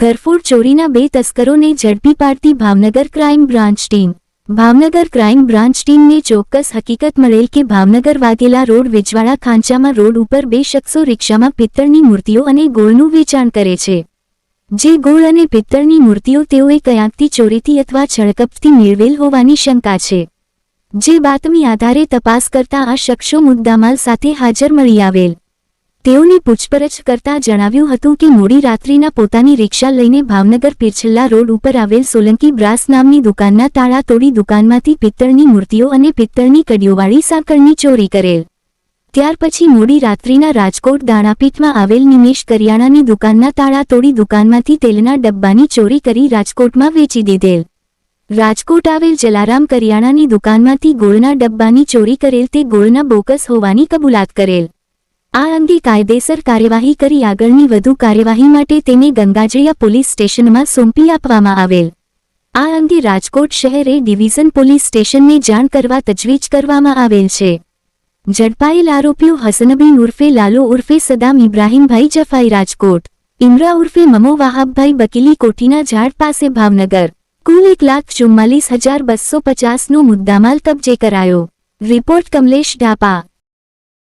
ઘરફોડ ચોરીના 2 તસ્કરોને ઝડપી પાડતી Bhavnagar crime branch team. Bhavnagar crime branch ટીમને ચોક્કસ હકીકત મળેલ કે ભાવનગર વાઘેલા રોડ વેજવાડા ખાંચામાં રોડ ઉપર 2 શખ્સો રિક્ષામાં પિત્તળની મૂર્તિઓ અને ગોળનું વેચાણ કરે છે। જે ગોળ અને પિત્તળની મૂર્તિઓ તેઓએ ક્યાંકથી ચોરીથી અથવા છળકપટથી મેળવેલ હોવાની શંકા છે। જે બાતમી આધારે તપાસ કરતા આ શખ્સો મુદ્દામાલ સાથે હાજર મળી આવેલ। તેઓની પૂછપરછ કરતા જણાવ્યું હતું કે મોડી રાત્રિના પોતાની રિક્ષા લઈને ભાવનગર પીરછલ્લા રોડ ઉપર આવેલ સોલંકી બ્રાસ નામની દુકાનના તાળા તોડી દુકાનમાંથી પિત્તળની મૂર્તિઓ અને પિત્તળની કડીઓવાળી સાંકળની ચોરી કરેલ। ત્યાર પછી મોડી રાત્રિના રાજકોટ દાણાપીઠમાં આવેલ નિમેશ કરિયાણાની દુકાનના તાળા તોડી દુકાનમાંથી તેલના ડબ્બાની ચોરી કરી રાજકોટમાં વેચી દીધેલ। રાજકોટ આવેલ જલારામ કરિયાણાની દુકાનમાંથી ગોળના ડબ્બાની ચોરી કરેલ તે ગોળના બોકસ હોવાની કબૂલાત કરેલ। આ અંગે કાયદેસર કાર્યવાહી કરી આગળની વધુ કાર્યવાહી માટે તેને ગંગાજળિયા પોલીસ સ્ટેશનમાં સોંપી આપવામાં આવેલ। આ અંગે રાજકોટ શહેર એ ડિવિઝન પોલીસ સ્ટેશનને જાણ કરવા તજવીજ કરવામાં આવેલ છે। ઝડપાયેલ આરોપીઓ હસનબીન ઉર્ફે લાલો ઉર્ફે સદામ ઇબ્રાહીમભાઈ જફાઈ રાજકોટ, ઇમરા ઉર્ફે મમો વાહાબભાઈ બકીલી કોઠીના ઝાડ પાસે ભાવનગર। કુલ 1,44,250નો મુદ્દામાલ કબજે કરાયો। રિપોર્ટ કમલેશ ઢાપા।